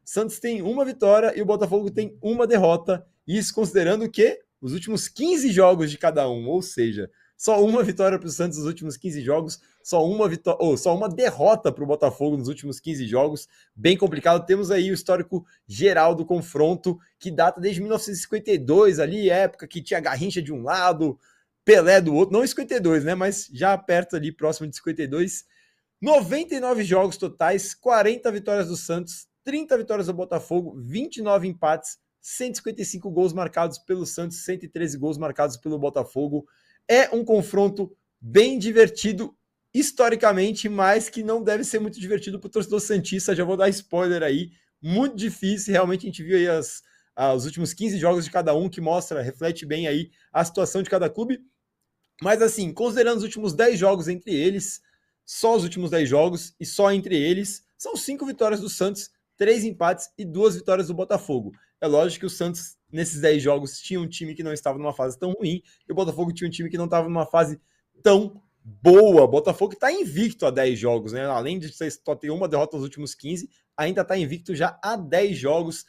Santos tem uma vitória e o Botafogo tem uma derrota. Isso considerando que os últimos 15 jogos de cada um, ou seja, só uma vitória para o Santos nos últimos 15 jogos, só uma derrota para o Botafogo nos últimos 15 jogos. Bem complicado. Temos aí o histórico geral do confronto, que data desde 1952, ali, época que tinha Garrincha de um lado, Pelé do outro, não em 52, né? Mas já perto ali, próximo de 52. 99 jogos totais, 40 vitórias do Santos, 30 vitórias do Botafogo, 29 empates, 155 gols marcados pelo Santos, 113 gols marcados pelo Botafogo. É um confronto bem divertido historicamente, mas que não deve ser muito divertido para o torcedor santista. Já vou dar spoiler aí. Muito difícil, realmente a gente viu aí os últimos 15 jogos de cada um, que reflete bem aí a situação de cada clube. Mas assim, considerando os últimos 10 jogos entre eles, só os últimos 10 jogos e só entre eles, são 5 vitórias do Santos, 3 empates e 2 vitórias do Botafogo. É lógico que o Santos, nesses 10 jogos, tinha um time que não estava numa fase tão ruim e o Botafogo tinha um time que não estava numa fase tão boa. O Botafogo está invicto há 10 jogos, né? Além de só ter uma derrota nos últimos 15, ainda está invicto já há 10 jogos.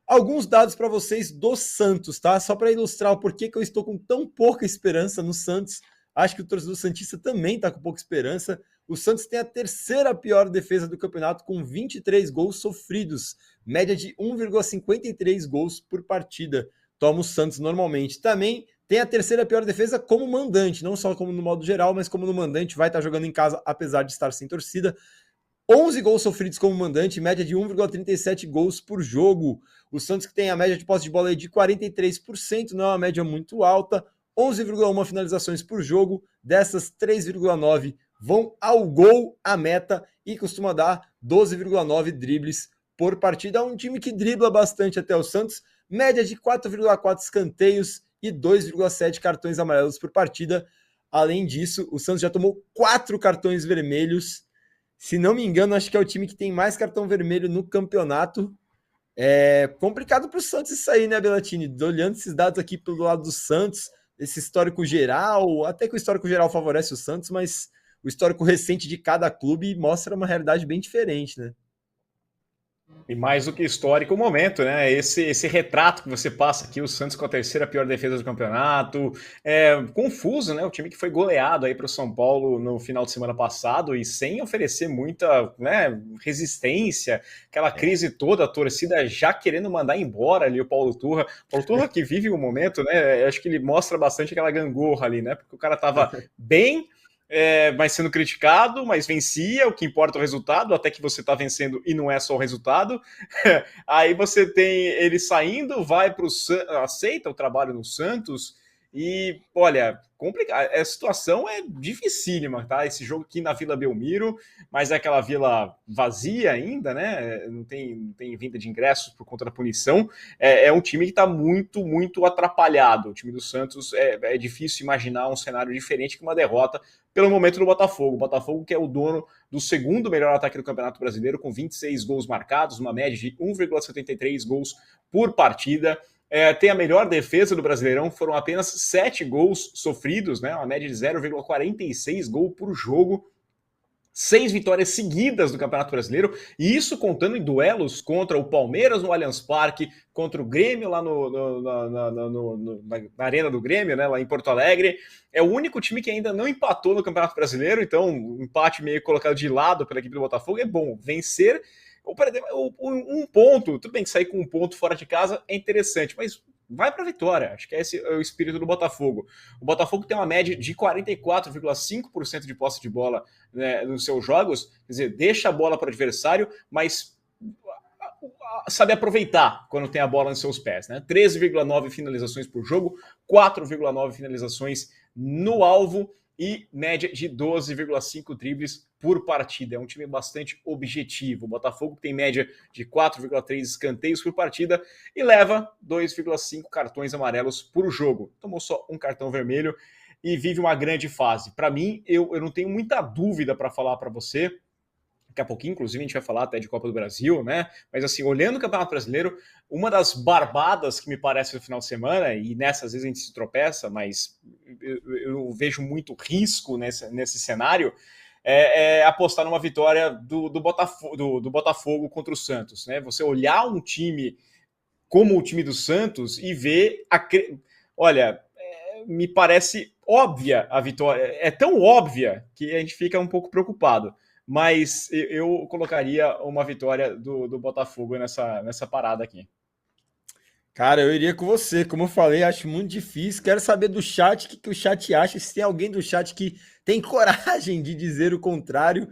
Alguns dados para vocês do Santos, tá? Só para ilustrar o porquê que eu estou com tão pouca esperança no Santos. Acho que o torcedor santista também está com pouca esperança. O Santos tem a terceira pior defesa do campeonato, com 23 gols sofridos, média de 1,53 gols por partida. Toma o Santos normalmente. Também tem a terceira pior defesa como mandante, não só como no modo geral, mas como no mandante, vai estar jogando em casa, apesar de estar sem torcida. 11 gols sofridos como mandante, média de 1,37 gols por jogo. O Santos, que tem a média de posse de bola de 43%, não é uma média muito alta. 11,1 finalizações por jogo, dessas 3,9 vão ao gol, a meta, e costuma dar 12,9 dribles por partida. É um time que dribla bastante até o Santos, média de 4,4 escanteios e 2,7 cartões amarelos por partida. Além disso, o Santos já tomou 4 cartões vermelhos. Se não me engano, acho que é o time que tem mais cartão vermelho no campeonato. É complicado para o Santos isso aí, né, Bellatini? Olhando esses dados aqui pelo lado do Santos, esse histórico geral, até que o histórico geral favorece o Santos, mas o histórico recente de cada clube mostra uma realidade bem diferente, né? E mais do que histórico, o momento, né? Esse retrato que você passa aqui, o Santos com a terceira pior defesa do campeonato. Confuso, né? O time que foi goleado aí para o São Paulo no final de semana passado e sem oferecer muita, né, resistência, aquela crise toda, a torcida já querendo mandar embora ali o Paulo Turra. Paulo Turra que vive o momento, né? Acho que ele mostra bastante aquela gangorra ali, né? Porque o cara tava bem. Mas sendo criticado, mas vencia, o que importa é o resultado, até que você está vencendo e não é só o resultado. Aí você tem ele saindo, vai para o aceita o trabalho no Santos e, olha, complicado. A situação é dificílima, tá? Esse jogo aqui na Vila Belmiro, mas é aquela vila vazia ainda, né? Não tem venda de ingressos por conta da punição. É um time que está muito, muito atrapalhado. O time do Santos é difícil imaginar um cenário diferente que uma derrota pelo momento do Botafogo. O Botafogo que é o dono do segundo melhor ataque do Campeonato Brasileiro, com 26 gols marcados, uma média de 1,73 gols por partida. Tem a melhor defesa do Brasileirão, foram apenas 7 gols sofridos, né? Uma média de 0,46 gol por jogo. 6 vitórias seguidas do Campeonato Brasileiro, e isso contando em duelos contra o Palmeiras no Allianz Parque, contra o Grêmio lá na Arena do Grêmio, né, lá em Porto Alegre. É o único time que ainda não empatou no Campeonato Brasileiro, então um empate meio colocado de lado pela equipe do Botafogo é bom. Vencer ou perder um ponto, tudo bem que sair com um ponto fora de casa é interessante, mas vai para a vitória. Acho que esse é o espírito do Botafogo. O Botafogo tem uma média de 44,5% de posse de bola, né, nos seus jogos, quer dizer, deixa a bola para o adversário, mas sabe aproveitar quando tem a bola nos seus pés, né? 13,9 finalizações por jogo, 4,9 finalizações no alvo e média de 12,5 dribles por partida. É um time bastante objetivo. O Botafogo tem média de 4,3 escanteios por partida e leva 2,5 cartões amarelos por jogo. Tomou só um cartão vermelho e vive uma grande fase. Para mim, eu não tenho muita dúvida para falar para você. Daqui a pouquinho, inclusive, a gente vai falar até de Copa do Brasil, né? Mas assim, olhando o Campeonato Brasileiro, uma das barbadas que me parece no final de semana, e nessas vezes a gente se tropeça, mas eu vejo muito risco nesse cenário, é apostar numa vitória do Botafogo contra o Santos, né? Você olhar um time como o time do Santos e ver olha, me parece óbvia a vitória. É tão óbvia que a gente fica um pouco preocupado. Mas eu colocaria uma vitória do Botafogo nessa parada aqui. Cara, eu iria com você. Como eu falei, acho muito difícil. Quero saber do chat o que o chat acha. Se tem alguém do chat que tem coragem de dizer o contrário,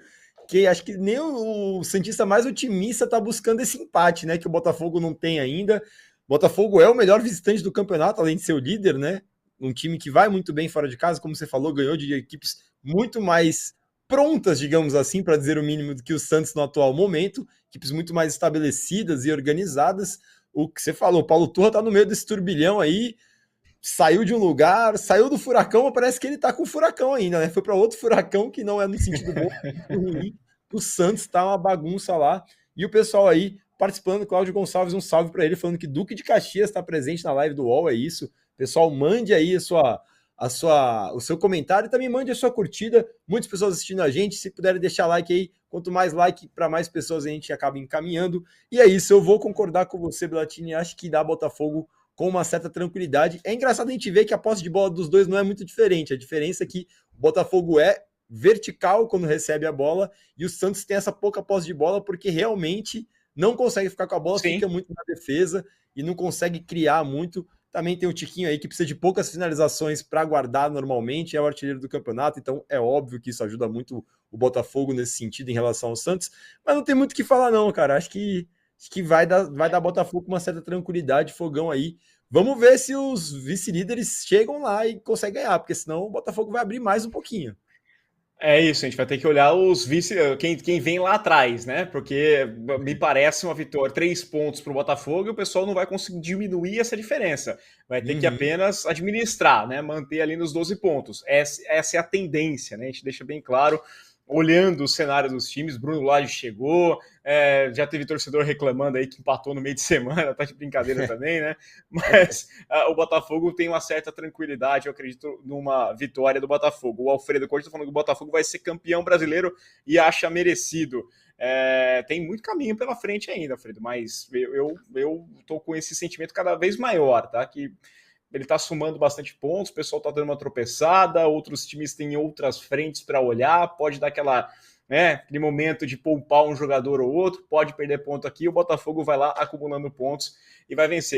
que acho que nem o Santista mais otimista tá buscando esse empate, né? Que o Botafogo não tem ainda. O Botafogo é o melhor visitante do campeonato, além de ser o líder, né? Um time que vai muito bem fora de casa, como você falou, ganhou de equipes muito mais prontas, digamos assim, para dizer o mínimo, do que o Santos no atual momento, equipes muito mais estabelecidas e organizadas. O que você falou, o Paulo Turra tá no meio desse turbilhão aí, saiu de um lugar, saiu do furacão, mas parece que ele tá com furacão ainda, né? Foi para outro furacão que não é no sentido bom, no ruim. O Santos tá uma bagunça lá. E o pessoal aí participando, Cláudio Gonçalves, um salve para ele, falando que Duque de Caxias está presente na live do UOL, é isso. Pessoal, mande aí o seu comentário e também mande a sua curtida. Muitas pessoas assistindo a gente, se puderem deixar like aí, quanto mais like, para mais pessoas a gente acaba encaminhando. E é isso, eu vou concordar com você, Belatini, acho que dá Botafogo com uma certa tranquilidade. É engraçado a gente ver que a posse de bola dos dois não é muito diferente. A diferença é que o Botafogo é vertical quando recebe a bola e o Santos tem essa pouca posse de bola porque realmente não consegue ficar com a bola, Sim. fica muito na defesa e não consegue criar muito. Também tem o Tiquinho aí que precisa de poucas finalizações para guardar normalmente, é o artilheiro do campeonato, então é óbvio que isso ajuda muito o Botafogo nesse sentido em relação ao Santos, mas não tem muito o que falar não, cara. Acho que vai dar Botafogo com uma certa tranquilidade, fogão aí. Vamos ver se os vice-líderes chegam lá e conseguem ganhar, porque senão o Botafogo vai abrir mais um pouquinho. É isso, a gente vai ter que olhar os vice, quem vem lá atrás, né? Porque me parece uma vitória, 3 pontos para o Botafogo e o pessoal não vai conseguir diminuir essa diferença. Vai ter que apenas administrar, né? Manter ali nos 12 pontos. Essa é a tendência, né? A gente deixa bem claro, olhando o cenário dos times. Bruno Lage chegou, já teve torcedor reclamando aí que empatou no meio de semana, tá de brincadeira também, né? Mas o Botafogo tem uma certa tranquilidade, eu acredito numa vitória do Botafogo. O Alfredo Cortes tá falando que o Botafogo vai ser campeão brasileiro e acha merecido. Tem muito caminho pela frente ainda, Alfredo, mas eu tô com esse sentimento cada vez maior, tá? Que ele está somando bastante pontos, o pessoal está dando uma tropeçada, outros times têm outras frentes para olhar, pode dar aquele momento de poupar um jogador ou outro, pode perder ponto aqui, o Botafogo vai lá acumulando pontos e vai vencer.